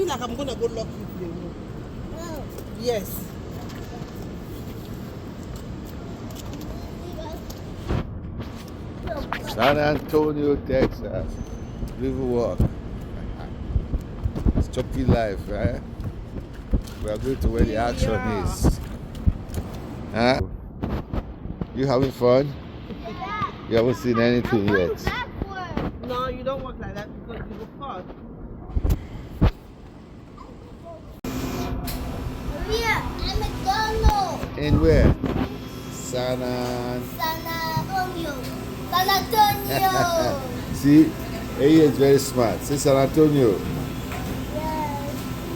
feel like I'm gonna go lock you today. No. Yes. San Antonio, Texas. Riverwalk. It's Chucky life, right? We are going to where the action is. Huh? You having fun? Yeah. You haven't seen anything I'm going yet. backward. No, you don't walk like that because you will fall. Here, I'm McDonald's. In where? San Antonio. San Antonio. See, A is very smart. See San Antonio. Yes.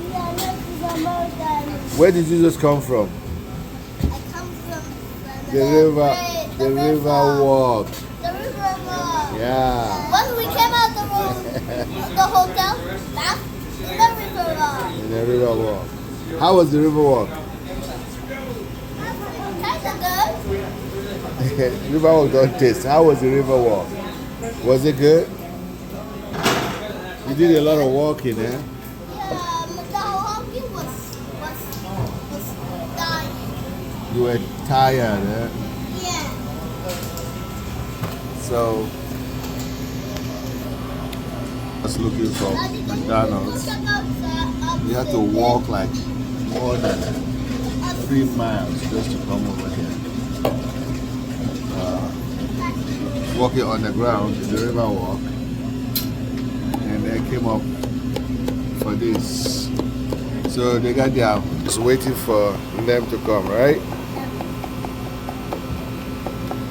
Yeah, this is American. Where did you just come from? I come from The river walk. The river walk. Yeah. Once we came out the hotel, back in the river walk. In the river walk. How was the river walk? Kind of good. River walk don't taste. How was the river walk? Was it good? You did a lot of walking, eh? Yeah, the walking was dying. You were tired, eh? Yeah. So, I was looking for McDonald's. We had to walk like more than 3 miles just to come over here. Walking on the ground in the river walk, and they came up for this. So they got there, just waiting for them to come, right?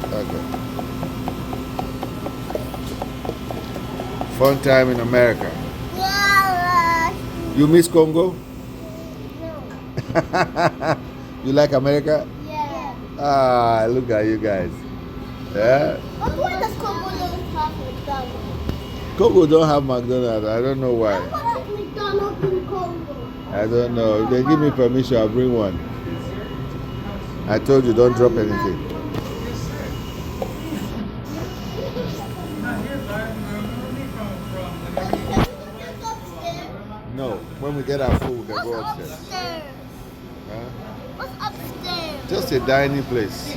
Okay. Fun time in America. You miss Congo? No. You like America? Yeah. Ah, look at you guys. Yeah. But why does Congo don't have McDonald's? Congo don't have McDonald's. I don't know why. What has McDonald's in Congo? I don't know. If they give me permission, I'll bring one. I told you, don't drop anything. No. When we get our food, we can go What's upstairs. upstairs? Huh? What's upstairs? Just a dining place.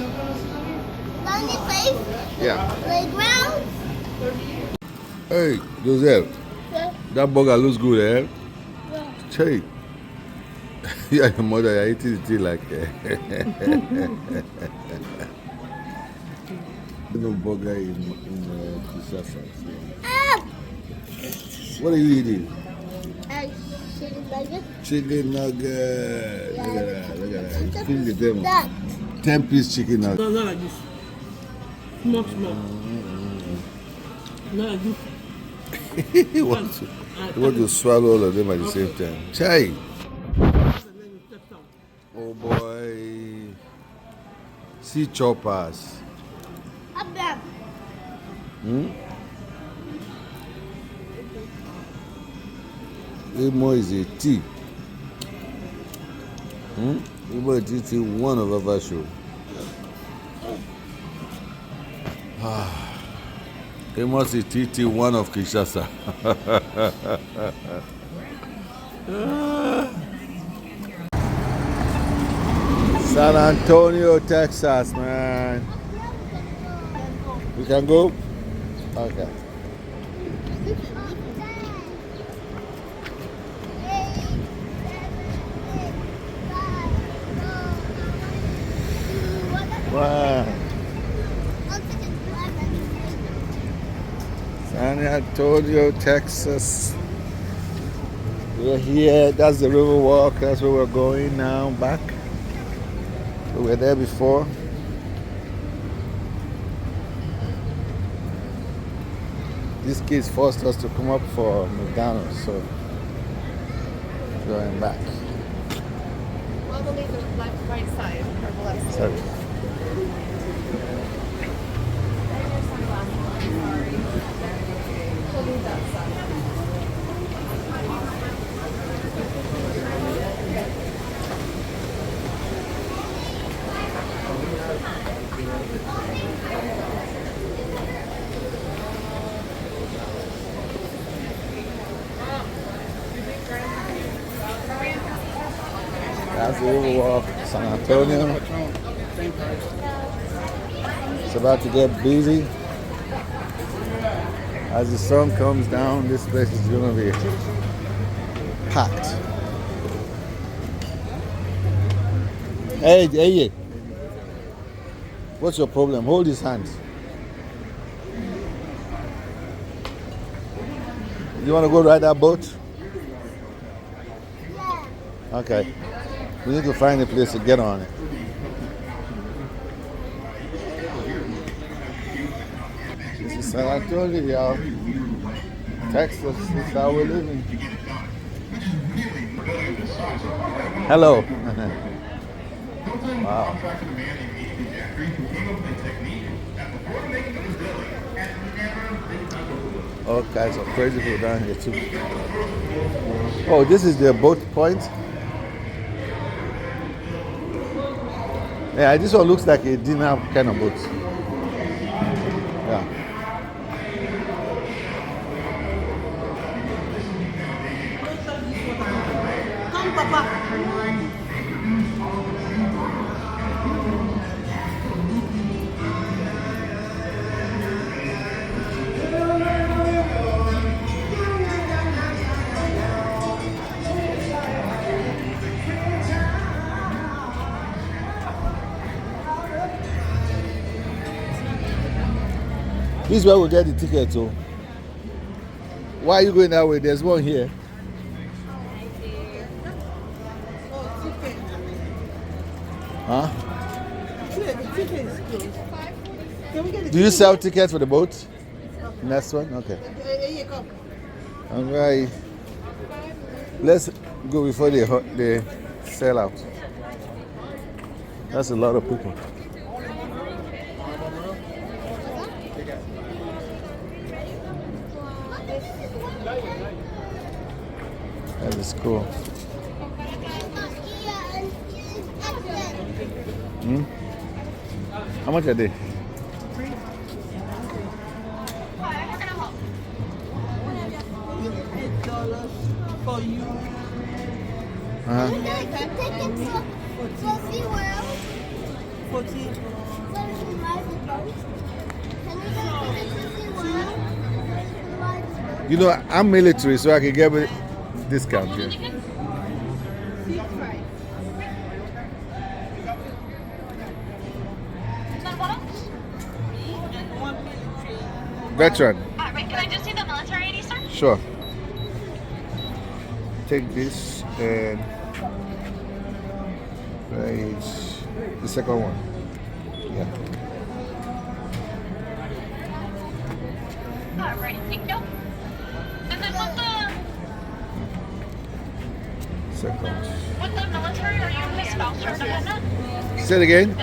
Dining place? Yeah. Playground? Hey, Joseph. Yeah. That burger looks good, eh? Yeah. Hey. You and your mother, you're eating the tea like no burger in Kinshasa. Ah! What are you eating? Chicken nugget. Chicken nugget. Look at that. Look at that. You feel the demo. That. 10-piece chicken nugget. No, not like this. Small. Not like this. You want to swallow all of them at the same time. Chai. Oh boy. Sea choppers. Up there. Hmm? Emo is a tea. Emo is eating one of our show. Amos is eating one of Kinshasa. San Antonio, Texas, man. We can go? Okay. Wow. San Antonio, Texas. We're here. That's the river walk. That's where we're going now. Back. We were there before. These kids forced us to come up for McDonald's, so going back. Well, we'll leave the right side or the left side. Sorry. We'll leave that side. That's the Riverwalk, San Antonio. It's about to get busy. As the sun comes down, this place is going to be packed. Hey, what's your problem? Hold his hands. You want to go ride that boat? Yeah. Okay. We need to find a place to get on it. This is San Antonio, y'all. Texas, this is how we're living. Hello. Wow. All kinds of crazy people down here too. Oh, this is the boat point. Yeah, this one looks like a dinner kind of boat. Yeah. Come, Papa. This is where we get the ticket to. Why are you going that way? There's one here. Oh, ticket. Huh? The ticket is closed. Can we get the Do you sell tickets for the boat? Next one? Okay. Hey, come. All right. Let's go before they sell out. That's a lot of people. That is cool. Hmm? How much are they? $8 for you. Uh-huh. $14. You know, I'm military, so I can get a discount here. Veteran. Right, can I just see the military ID, sir? Sure. Take this and raise the second one. Yeah. Alright, thank you. And then Second. with the military, are you his spouse or dependent? Say it again.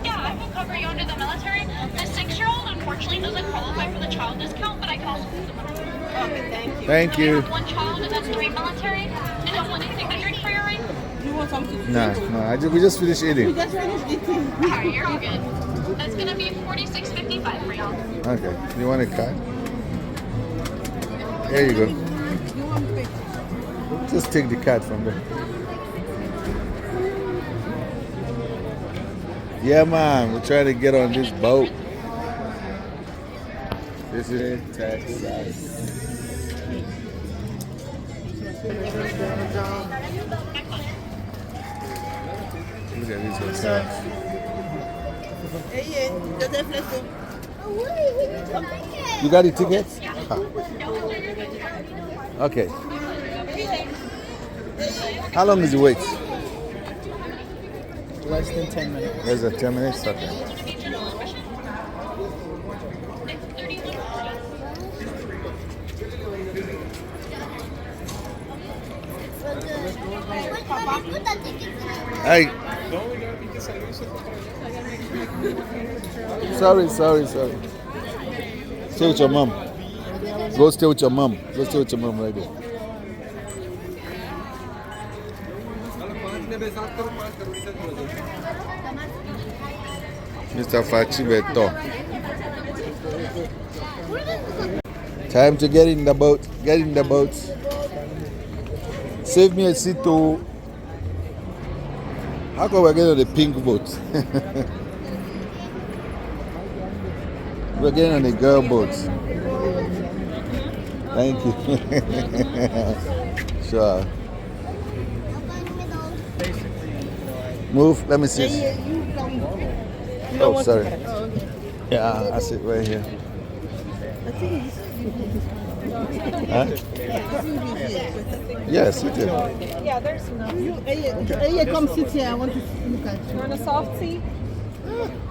Yeah, I will cover you under the military. The 6-year-old unfortunately doesn't qualify for the child discount, but I can also put them under. Okay, thank you. Thank you. I have 1 child and then 3 military. You don't want anything to drink for your ring? You want something to drink? No, we just finished We eating. just finished eating. Alright, you're all good. That's gonna be $46.55 for y'all. Okay. You want a card? There you go. You want pay? Just take the card from there. Yeah, man. We're trying to get on this boat. This is Texas. Look at these hotels. Hey, Joseph, let's go. You got the tickets? Ah. Okay. How long is the wait? Less than 10 minutes. Less than 10 minutes? Okay. Hey. Sorry. Stay with your mom. Go stay with your mom. Go stay with your mom right there. Mr. Fachibeto. Time to get in the boat. Get in the boat. Save me a seat too. How come we're getting on the pink boat? We're getting on the girl boat. Thank you. Sure. Move. Let me see. Oh, sorry. Yeah, I sit right here. Huh? Yes, sit here. Yeah, there's no. Hey, come sit here. I want to look at you. You want a soft seat?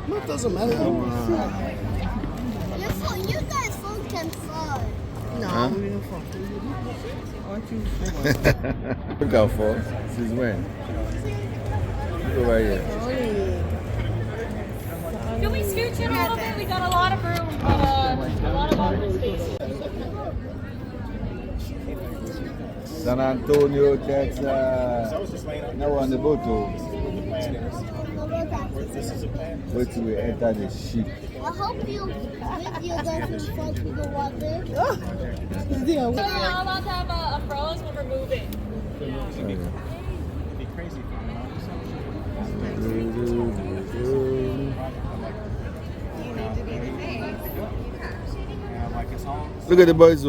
No, it doesn't matter. You guys phone can fly. No, Huh? we don't fall. I want you. Look out for. Since when? Look over here. Can we scooch in a little bit? We got a lot of room, but a lot of open space. San Antonio, Texas. Now we're on the boat. Wait till we enter the ship. I hope you with you guys in front of the water. We're not allowed to have umbrellas when we're moving. Look at the boys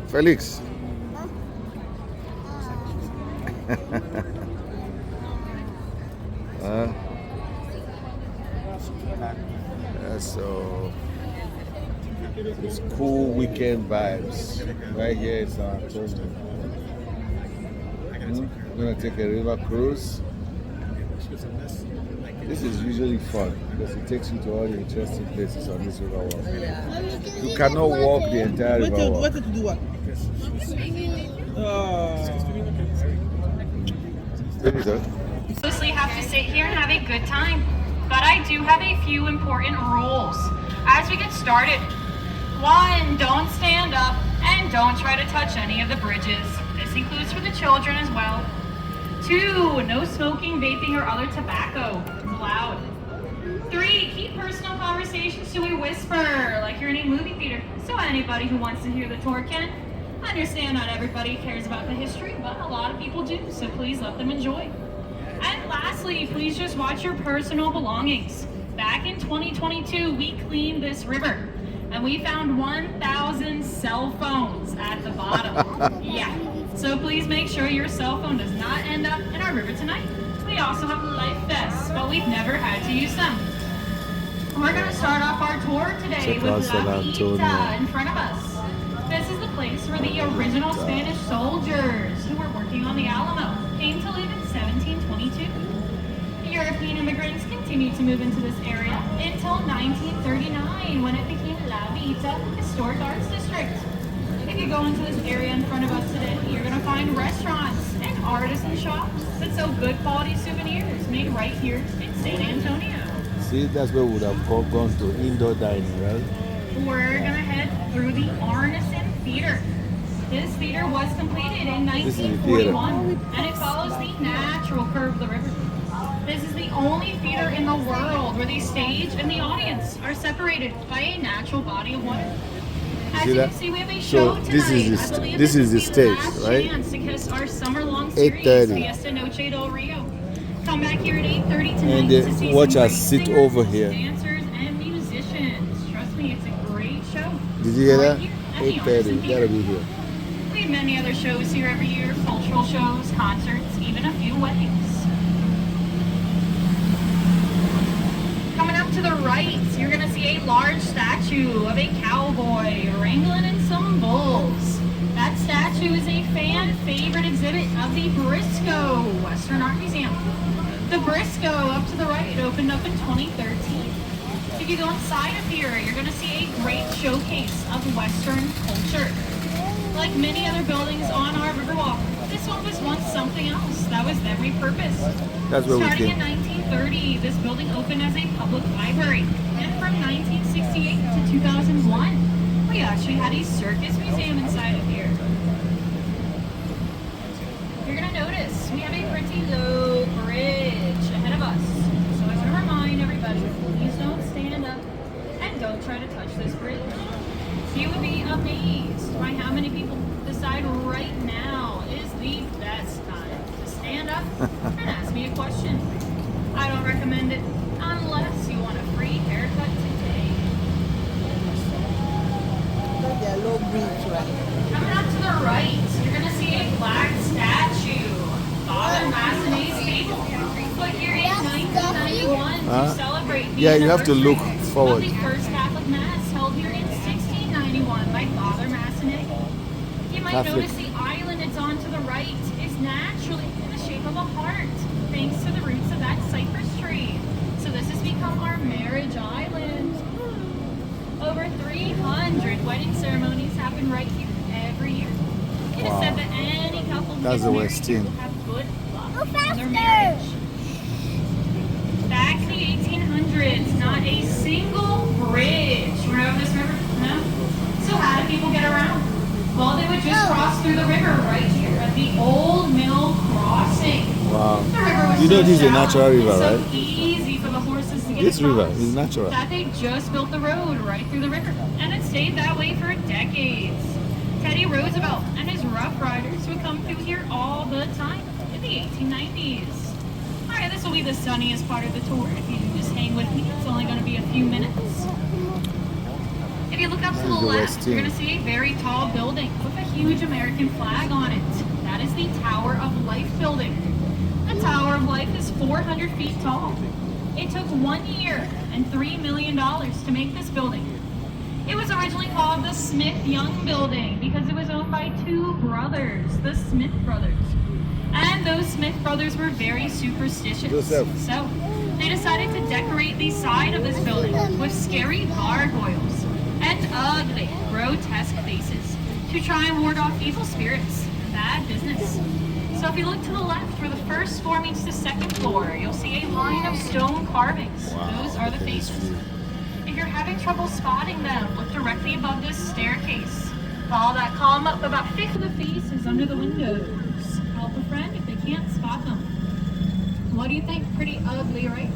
Felix. So it's cool weekend vibes right here in San Antonio. We're gonna take a river cruise. This is usually fun because it takes you to all the interesting places on this river walk. You cannot walk the entire river walk. What to do what? Mostly have to sit here and have a good time. But I do have a few important rules. As we get started, 1, don't stand up and don't try to touch any of the bridges. This includes for the children as well. 2, no smoking, vaping, or other tobacco allowed. 3, keep personal conversations to a whisper, like you're in a movie theater, so anybody who wants to hear the tour can. I understand not everybody cares about the history, but a lot of people do, so please let them enjoy. And lastly, please just watch your personal belongings. Back in 2022, we cleaned this river, and we found 1,000 cell phones at the bottom. Yeah, so please make sure your cell phone does not end up in our river tonight. We also have life vests, but we've never had to use them. We're gonna start off our tour today with La Vita in front of us. This is the place where the original Spanish soldiers who were working on the Alamo came to live in 1722. European immigrants continued to move into this area until 1939 when it became La Vita Historic Arts District. If you go into this area in front of us today, you're going to find restaurants and artisan shops that sell good quality souvenirs made right here in San Antonio. See, that's where we would have gone to indoor dining, right? We're going to head through the Arneson Theater. This theater was completed in 1941, and it follows the natural curve of the river. This is the only theater in the world where the stage and the audience are separated by a natural body of water. As you can see, we have a show tonight. This is the stage, right? Chance to kiss our summer-long series, 8:30. Fiesta Noche del Rio. Come back here at 8:30 tonight to see watch some us great sit singers, over here. dancers, and musicians. Trust me, it's a great show. Did you hear that? Right here at the 8:30. Arneson Gotta be here. We have many other shows here every year, cultural shows, concerts, even a few weddings. Coming up to the right, you're going to see a large statue of a cowboy wrangling in some bulls. That statue is a fan favorite exhibit of the Briscoe Western Art Museum. The Briscoe up to the right opened up in 2013. If you go inside of here, you're going to see a great showcase of Western culture. Like many other buildings on our Riverwalk, this one was once something else that was then repurposed. That's where we Starting came. in 1930, this building opened as a public library. And from 1968 to 2001, we actually had a circus museum inside of here. You're going to notice we have a pretty low bridge ahead of us. So I want to remind everybody, please don't stand up and don't try to touch this bridge. You would be amazed by how many people decide right now is the best time to stand up and ask me a question. I don't recommend it unless you want a free haircut today. That's their low bridge, right? Coming up to the right, you're going to see a black statue. Father Massenet's stable. Put here in 1991 to celebrate the Yeah, you have to look anniversary forward. of the first Catholic Mass held here in 1691 by Father Massenet. You might Catholic. notice the island it's on to the right is naturally in the shape of a heart, thanks to the roots of that cypress tree. So this has become our marriage island. Over 300 wedding ceremonies happen right here every year. It is said that any couple who That's gets the married West here End. will have good luck Go in their faster. marriage. Back in the 1800s, not a single bridge went over this river. No. So how did people get around? Well, they would just cross through the river right here at the Old Mill Crossing. Wow. The river was You know so this is a shallow natural river, and so right? easy for the horses to get This river across is natural. that they just built the road right through the river, and it stayed that way for decades. Teddy Roosevelt and his Rough Riders would come through here all the time in the 1890s. All right, this will be the sunniest part of the tour. If you can just hang with me, it's only going to be a few minutes. If you look up to the the left, West you're End. going to see a very tall building with a huge American flag on it. That is the Tower of Life building. The Tower of Life is 400 feet tall. It took 1 year and $3 million to make this building. It was originally called the Smith-Young Building because it was owned by two brothers, the Smith brothers. And those Smith brothers were very superstitious. Joseph. So they decided to decorate the side of this building with scary gargoyles and ugly, grotesque faces to try and ward off evil spirits. Bad business. So if you look to the left where the first floor meets the second floor, you'll see a line of stone carvings. Wow, Those are the look at this faces. view. If you're having trouble spotting them, look directly above this staircase. Follow that column up about 50 of the faces under the windows. Help a friend if they can't spot them. What do you think? Pretty ugly, right?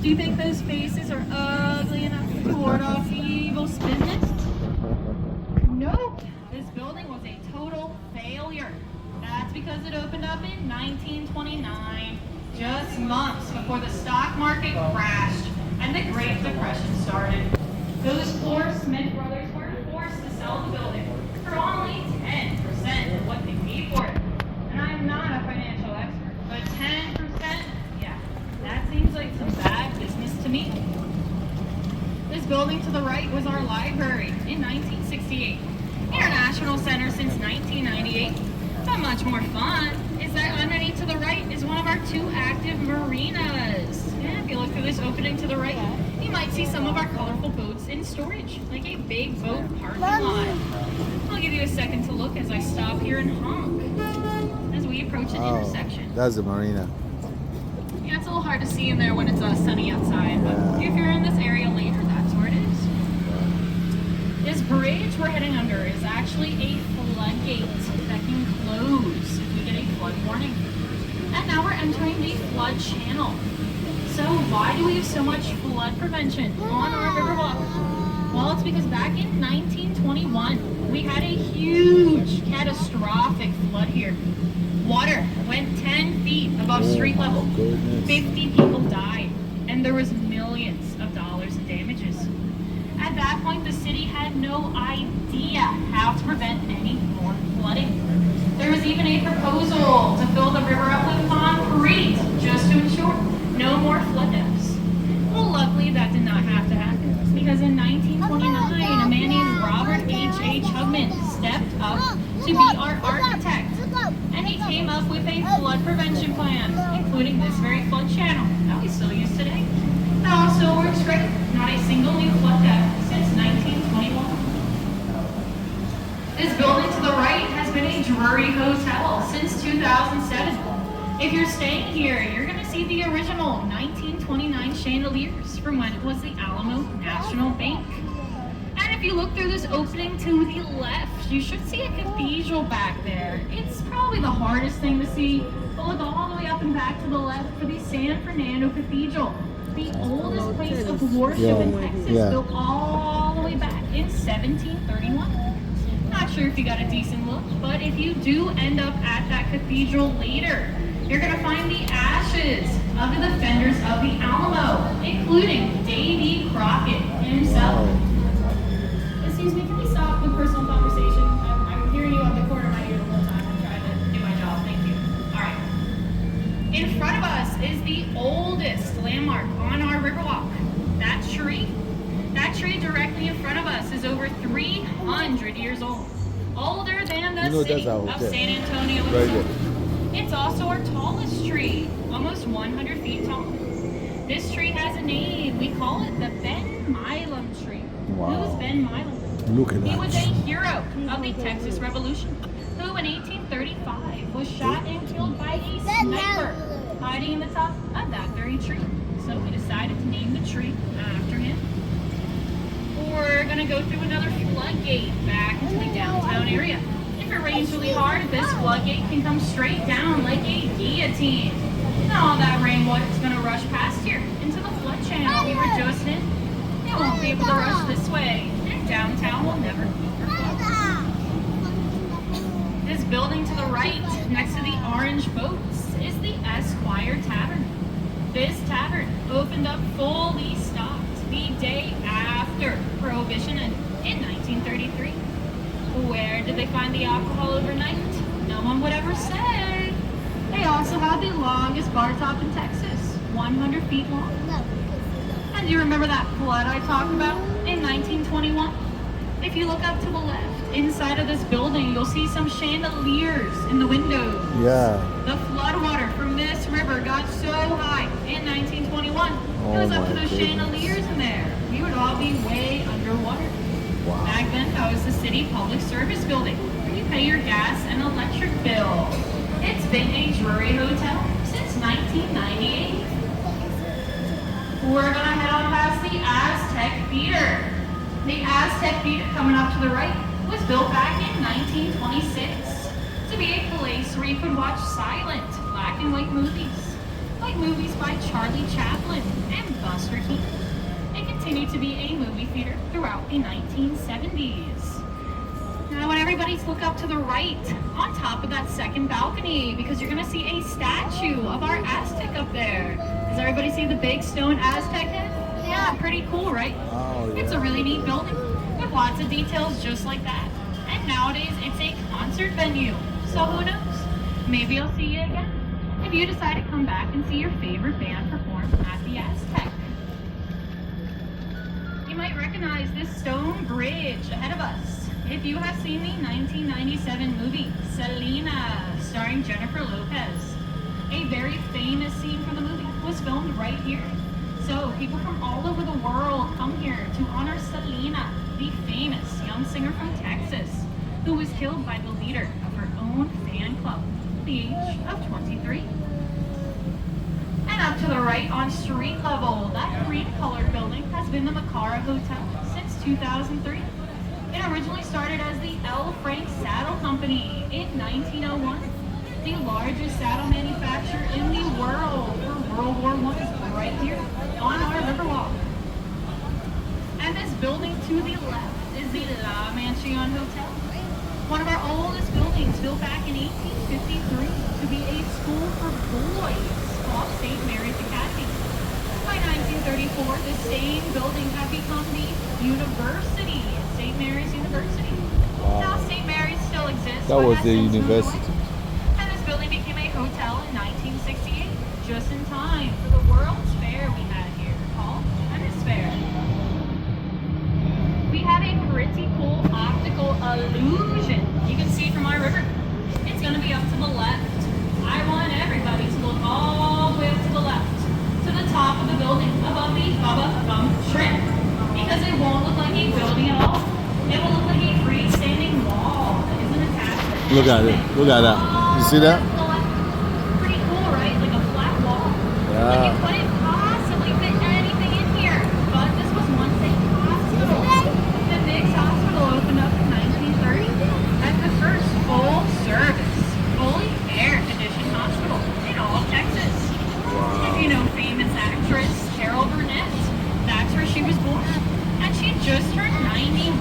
Do you think those faces are ugly enough to ward off evil spirits? Nope. This building was a total failure. That's because it opened up in 1929, just months before the stock market crashed and the Great Depression started. Those poor Smith brothers were forced to sell the building for only 10% of what they paid for it. And I'm not a financial expert, but 10%, yeah, that seems like some bad business to me. This building to the right was our library in 1968. International Center since 1998. But much more fun is that underneath to the right is one of our two active marinas. Yeah, if you look through this opening to the right, you might see some of our colorful boats in storage, like a big boat parking lot. I'll give you a second to look as I stop here and honk as we approach an intersection. That's the marina. Yeah, it's a little hard to see in there when it's sunny outside, but Yeah. if you're in this area later, that's where it is. This bridge we're heading under is actually a floodgate that can close if we get a flood warning. And now we're entering the flood channel. So why do we have so much flood prevention on our Riverwalk? Well, it's because back in 1921, we had a huge catastrophic flood here. Water went 10 feet above street level. goodness. 50 people died, and there was millions of dollars in damages. At that point, the city had no idea how to prevent any more flooding. There was even a proposal to fill the river up with concrete just to ensure no more flood deaths. Well, luckily that did not have to happen because in 1929, a man named Robert H. Hubman stepped up to be our architect. And he came up with a flood prevention plan, including this very flood channel that we still use today. That all still works great. Not a single new flood death since 1921. This building to the right has been a Drury Hotel since 2007. If you're staying here, you're going to see the original 1929 chandeliers from when it was the Alamo National Bank. And if you look through this opening to the left, you should see a cathedral back there. It's probably the hardest thing to see, but look all the way up and back to the left for the San Fernando Cathedral, the oldest place of worship in Texas, Yeah. built all the way back in 1731. Not sure if you got a decent look, but if you do end up at that cathedral later, you're going to find the ashes of the defenders of the Alamo, including Davy Crockett himself. Excuse me, can we stop with personal conversation? I'm hearing you on the corner of my ear the whole time. I'm trying to do my job. Thank you. All right. In front of us is the oldest landmark on our Riverwalk. That tree directly in front of us is over 300 years old. Older than the city of San Antonio itself. It's also our tallest tree, almost 100 feet tall. This tree has a name. We call it the Ben Milam tree. Wow. Who's Ben Milam? Look at He was a that. hero of the Texas Revolution, who in 1835 was shot and killed by a sniper hiding in the top of that very tree. So we decided to name the tree after him. We're gonna go through another floodgate back into the downtown area. If it rains really hard, this floodgate can come straight down like a guillotine. And all that rainwater is gonna rush past here into the flood channel we were just in. It won't be able to rush this way, and downtown will never be overflowed. This building to the right, next to the orange boats, is the Esquire Tavern. This tavern opened up fully stocked the day after Prohibition in 1933. Where did they find the alcohol overnight? No one would ever say. They also have the longest bar top in Texas, 100 feet long. And do you remember that flood I talked about in 1921? If you look up to the left, inside of this building, you'll see some chandeliers in the windows. Yeah. The floodwater from this river got so high in 1921, it was up to those chandeliers in there. We would all be way underwater. Wow. Back then, that was the city public service building, where you pay your gas and electric bill. It's been a Drury hotel since 1998. We're gonna head on past the Aztec Theater. The Aztec Theater, coming up to the right, was built back in 1926 to be a place where you could watch silent black and white movies, like movies by Charlie Chaplin and Buster Keaton. It continued to be a movie theater throughout the 1970s. Now, when everybody's look up to the right, on top of that second balcony, because you're gonna see a statue of our Aztec up there. Does everybody see the big stone Aztec head? Yeah, pretty cool, right? Oh, yeah. It's a really neat building with lots of details just like that. And nowadays, it's a concert venue. So who knows? Maybe I'll see you again if you decide to come back and see your favorite band perform at the Aztec. You might recognize this stone bridge ahead of us if you have seen the 1997 movie Selena, starring Jennifer Lopez. A very famous scene from the movie was filmed right here. So people from all over the world come here to honor Selena, the famous young singer from Texas, who was killed by the leader of her own fan club at the age of 23. And up to the right on street level, that green-colored building has been the Macara Hotel since 2003. It originally started as the L. Frank Saddle Company in 1901, the largest saddle manufacturer in the world for World War I, right here on our Riverwalk. And this building to the left is the La Mansion Hotel, one of our oldest buildings, built back in 1853 to be a school for boys called St. Mary's Academy. By 1934, the same building had become the university, St. Mary's University. Wow. Now St. Mary's still exists. That but was has the since moved university. away. And this building became a hotel in 1968, just in time for the World's Fair we had here, called Hemisphere. We have a pretty cool optical illusion you can see from our river. It's going to be up to the left. I want everybody to look all the way up to the left, to the top of the building above the Bubba Gump Shrimp, because it won't look like a building at all. It will look like a freestanding wall that isn't attached. Look at it. Look at that. You see that? Pretty cool, right? Like a flat wall. Yeah. Like you couldn't possibly fit anything in here. But this was once a hospital. The Mix Hospital opened up in 1930 as the first full-service, fully air-conditioned hospital in all of Texas. If you know famous actress Carol Burnett, that's where she was born. And she just turned 91.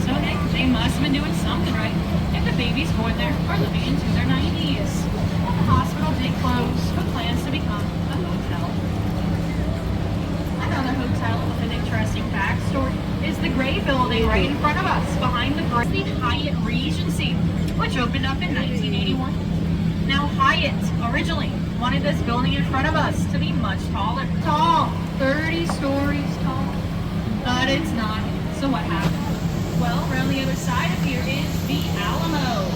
So hey, they must have been doing something right. Hyatt Regency, which opened up in 1981. Now Hyatt originally wanted this building in front of us to be much taller. Tall, 30 stories tall. But it's not. So what happened? Well, around the other side of here is the Alamo.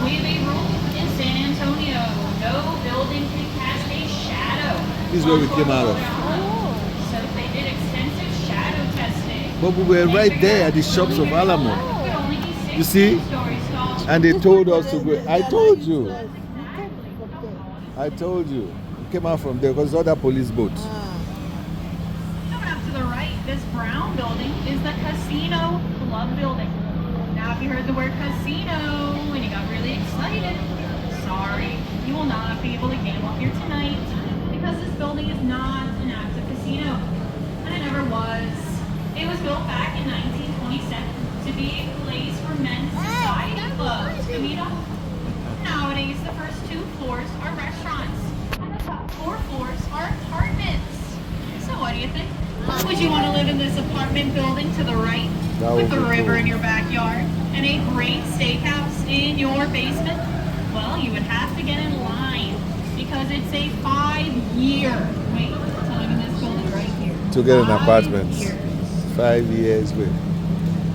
We have a rule in San Antonio. No building can cast a shadow. This is where we came out of. So they did extensive shadow testing. But we were right there at the shops of Alamo. You see? And they told us to go. I told you. I told you. We came out from there because other police boats. Coming up to the right, this brown building is the Casino Club building. Now, if you heard the word casino and you got really excited, sorry, you will not be able to gamble here tonight because this building is not an active casino. And it never was. It was built back in 1927 to be a place for men's society clubs to meet up. Nowadays, the first 2 floors are restaurants, and the top 4 floors are apartments. So what do you think? Would you want to live in this apartment building to the right, with the river in your backyard, and a great steakhouse in your basement? Well, you would have to get in line, because it's a 5-year wait to live in this building right here. To get an 5 apartment. years. 5 years wait.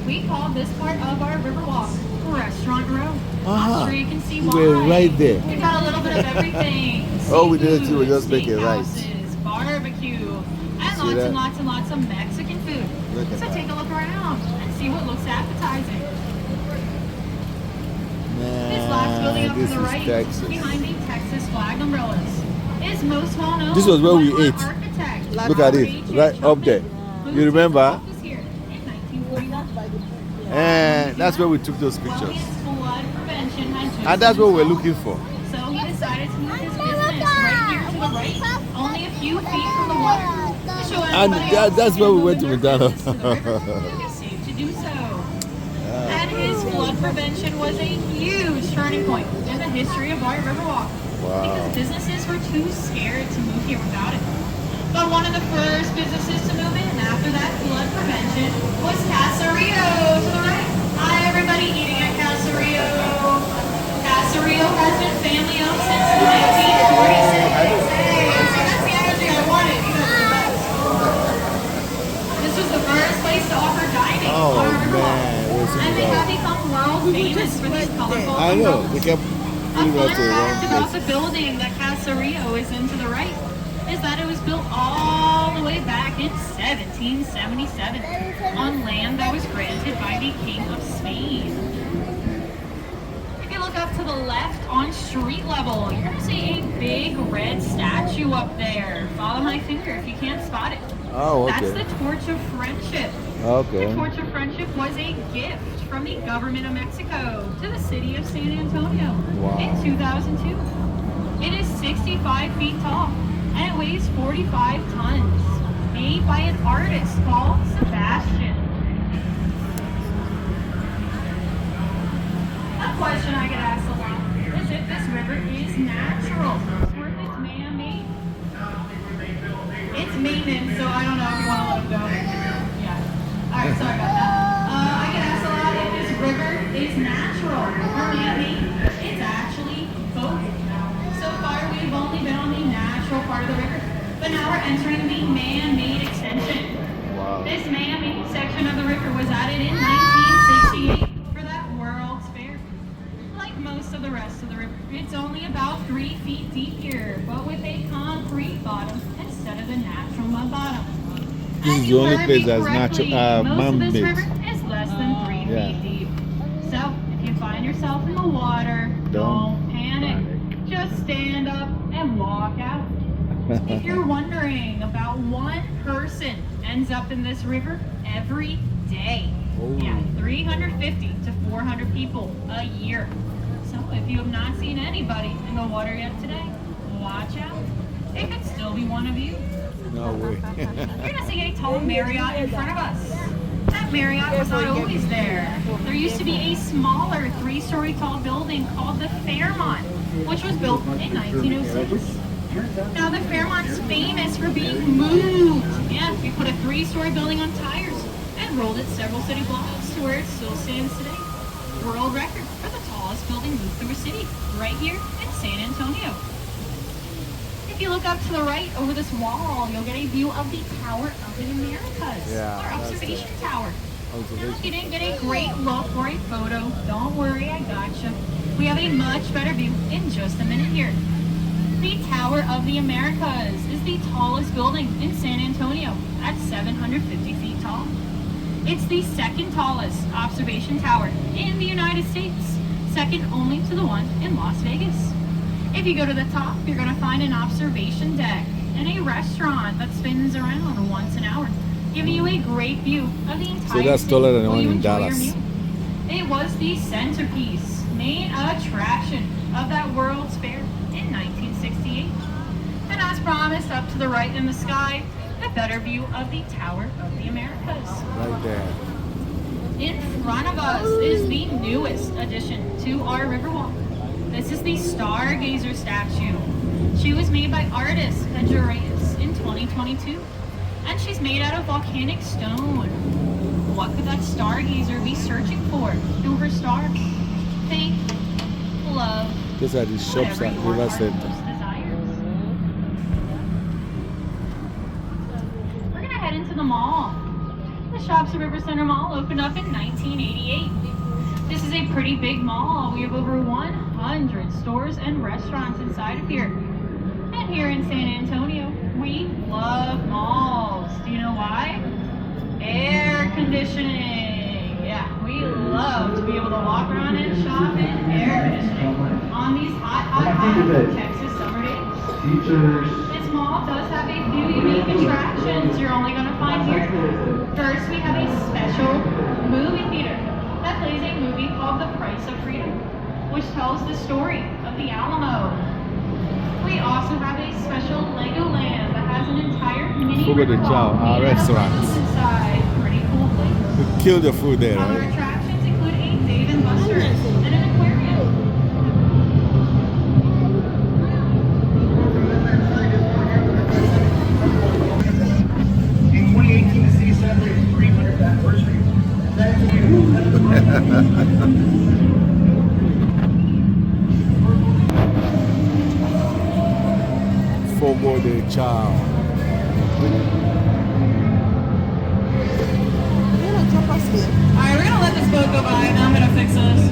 We call this part of our Riverwalk Restaurant Row. I'm sure you can see why. We're right there. We've got a little bit of everything. All we did Seafood, was just make it right. steakhouses, barbecue, and See lots that? and lots and lots of Mexican food. Look at So that. take a look around and see what looks appetizing. This last building up to This the is right, Texas. behind the Texas flag umbrellas, is most well known. This was where we for our ate. architect, Look at it, Robert H. right up there. Chapman, You who remember? took office here in 1941. And that's where we took those Well, pictures. his flood prevention had just And that's what we're been looking for. So he decided to move his business right here to the right, only a few feet from the water. To show And everybody else that's who where we can went to move their McDonald's. business to the river, it is safe to do so. And his flood prevention was a huge turning point in the history of our Riverwalk. Wow. Because businesses were too scared to move here without it. But one of the first businesses to move in after that flood prevention was Caserio to the right. Hi everybody eating at Caserio. Caserio has been family owned since 1946. Hey, that's the energy I wanted. You guys are the best. This was the first place to offer dining Oh, on our Riverwalk. man, it was And they super have become world famous for these colorful I know. umbrellas. They kept A putting fun us to the wrong fact about the place. building that Caserio is in to the right is that it was built all the way back in 1777 on land that was granted by the King of Spain. If you look up to the left on street level, you're going to see a big red statue up there. Follow my finger if you can't spot it. Oh, That's okay. the Torch of Friendship. Okay. The Torch of Friendship was a gift from the government of Mexico to the city of San Antonio in 2002. It is 65 feet tall and it weighs 45 tons. Made by an artist called Sebastian. A question I get asked a lot is if this river is natural or if it's man-made. It's maintenance, so I don't know if you want to let him go. Yeah. Alright, sorry about that. I get asked a lot if this river is natural or man-made. It's actually both. So far, we've only been on the natural part of the river, but now we're entering the man-made extension. Wow. This man-made section of the river was added in 1968 for that World's Fair. Like most of the rest of the river, it's only about 3 feet deep here, but with a concrete bottom instead of the natural mud bottom. This is And the you only heard place me that's correctly, natural, most of this man-made. river is less than 3 feet deep. So if you find yourself in the water, don't panic. Just stand up and walk out. If you're wondering, about one person ends up in this river every day. Oh. Yeah, 350 to 400 people a year. So if you have not seen anybody in the water yet today, watch out. It could still be one of you. No way. You're gonna see a tall Marriott in front of us. That Marriott was not always there. There used to be a smaller 3-story tall building called the Fairmont, which was built in 1906. Now the Fairmont's famous for being moved. Yeah, we put a 3-story building on tires and rolled it several city blocks to where it still stands today. world record for the tallest building moved through a city, right here in San Antonio. If you look up to the right over this wall, you'll get a view of the Tower of the Americas, Yeah, our that's observation tower. Now, if you Observation. didn't get a great look or a photo, don't worry, I gotcha. We have a much better view in just a minute here. The Tower of the Americas is the tallest building in San Antonio at 750 feet tall. It's the second tallest observation tower in the United States, second only to the one in Las Vegas. If you go to the top, you're going to find an observation deck and a restaurant that spins around once an hour, giving you a great view of the entire that's city taller than the while one you in enjoy your Dallas. meal. It was the centerpiece, main attraction of that World's Fair in 1968. And as promised, up to the right in the sky, a better view of the Tower of the Americas. Right there. In front of us is the newest addition to our Riverwalk. This is the Stargazer statue. She was made by artist Pedro Reyes in 2022, and she's made out of volcanic stone. What could that stargazer be searching for through her star? Faith, love, These are the shops whatever at your River heart Center. most desires. We're gonna head into the mall. The shops at River Center Mall opened up in 1988. This is a pretty big mall. We have over 100 stores and restaurants inside of here. And here in San Antonio, we love malls. Do you know why? Air conditioning. Yeah, we love to be able to walk around and shop in air conditioning on these hot Texas summer days. This mall does have a few unique attractions you're only going to find here. First, we have a special movie theater that plays a movie called The Price of Freedom, which tells the story of the Alamo. We also have a special Legoland that has an entire mini Fogo de Chao, Riverwalk our made out of restaurants. bones inside. Pretty cool place. You kill the food there, Other right? attractions include a Dave and Buster's and an aquarium. In 2018, the city celebrated its 300th anniversary. Fogo de Chao. You know, drop us here. Alright, we're gonna let this boat go by and I'm gonna fix this.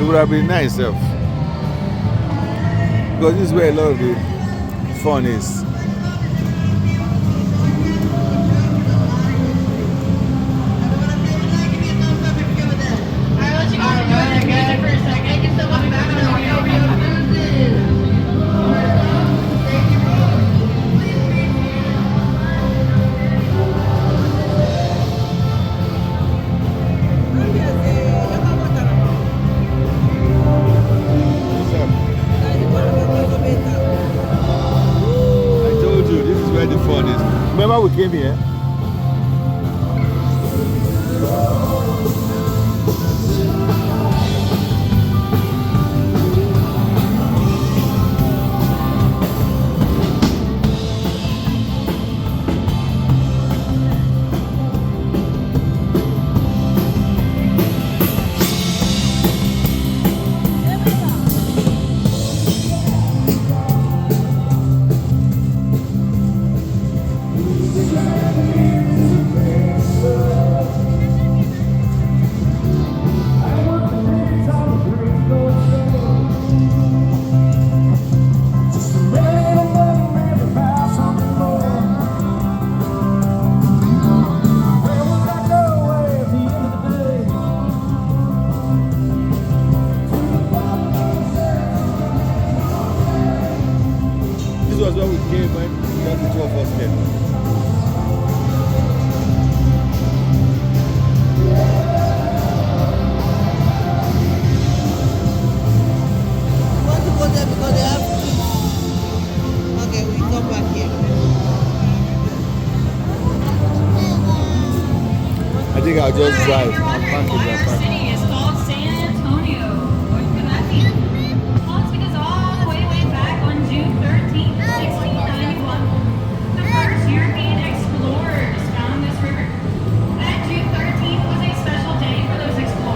It would have been nice if. Because this is where a lot of the fun is. Alright, let you go ahead for a second. Thank you so much. Back on the I told you, this is where the fun is. Remember we came here? This was where we came when just the two of us came. You want to go there because they have kids. Okay, we come back here. I think I'll just Alright, drive. you're I'm wondering parking why there, our parking. city is called San Antonio. What could that be? Well, it's because all the way back on June 13th, 1691, the first European explorers found this river. And June 13th was a special day for those explorers.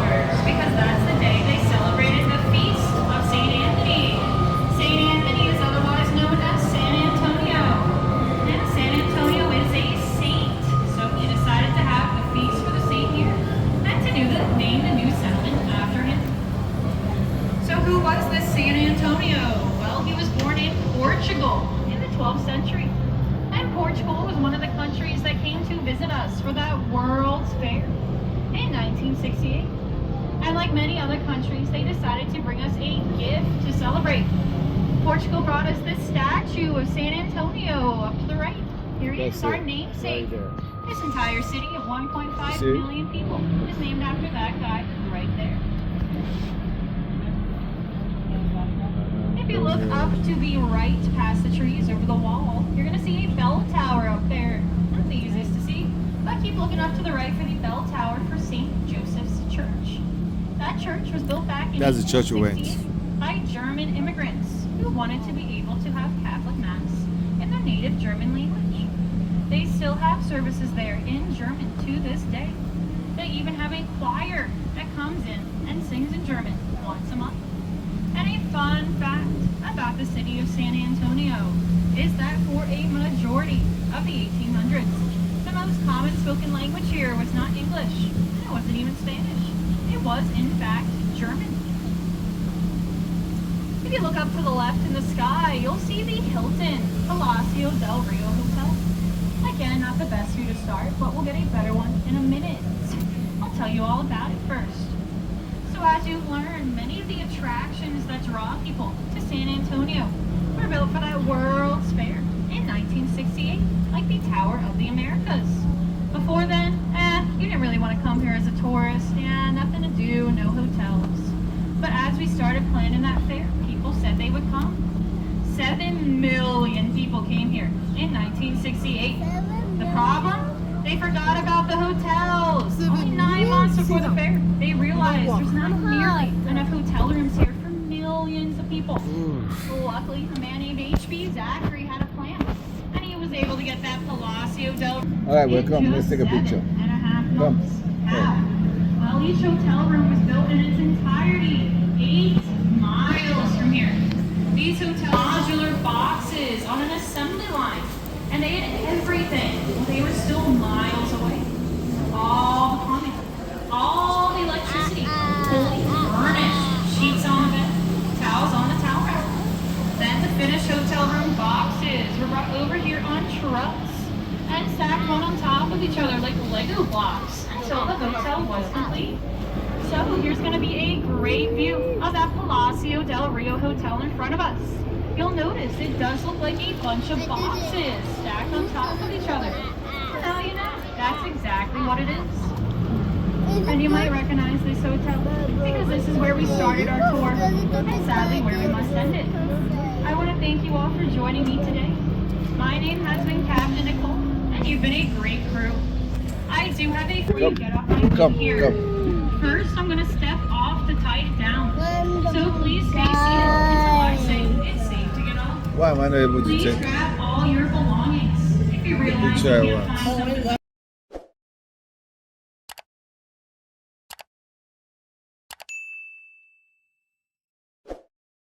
is San Antonio? Well, he was born in Portugal in the 12th century. And Portugal was one of the countries that came to visit us for that World's Fair in 1968. And like many other countries, they decided to bring us a gift to celebrate. Portugal brought us this statue of San Antonio up to the right. Here he is, our namesake. This entire city of 1.5 million people is named after that guy right there. If you look up to the right past the trees over the wall, you're going to see a bell tower up there. Not the easiest to see, but keep looking up to the right for the bell tower for St. Joseph's Church. That church was built back in That's the church we went. 1868 by German immigrants who wanted to be able to have Catholic Mass in their native German language. They still have services there in German to this day. They even have a choir that comes in and sings in German once a month. And a fun fact about the city of San Antonio is that for a majority of the 1800s, the most common spoken language here was not English. It wasn't even Spanish. It was, in fact, German. If you look up to the left in the sky, you'll see the Hilton Palacio del Rio Hotel. Again, not the best view to start, but we'll get a better one in a minute. I'll tell you all about it first. So as you've learned, many of the attractions that draw people to San Antonio were built for that World's Fair in 1968, like the Tower of the Americas. Before then, you didn't really want to come here as a tourist. Yeah, nothing to do, no hotels. But as we started planning that fair, people said they would come. 7 million people came here in 1968. The problem? They forgot about the hotels. Only 9 months before the fair, they realized there's not nearly enough hotel rooms here for millions of people. Luckily, a man named H.B. Zachary had a plan, and he was able to get that Palacio del All right, well, come, let's take a picture. 7.5 months. How? Well, each hotel room was built in its entirety 8 miles from here. These hotels modular boxes on an assembly line, and they had everything. Well, they were still miles away. All the plumbing, all the electricity, fully furnished, sheets on the bed, towels on the towel rack. Then the finished hotel room boxes were brought over here on trucks and stacked one on top of each other like Lego blocks until the hotel was complete. So here's going to be a great view of that Palacio del Rio Hotel in front of us. You'll notice it does look like a bunch of boxes stacked on top of each other. Now you know, that's exactly what it is. And you might recognize this hotel because this is where we started our tour and sadly where we must end it. I want to thank you all for joining me today. My name has been Captain Nicole and you've been a great crew. I do have a free get off my feet here. First, I'm going to step off to tie it down. So please stay seated until I say it's safe to get off. Why am I not able to Please take grab all your belongings. If you realize you can't find something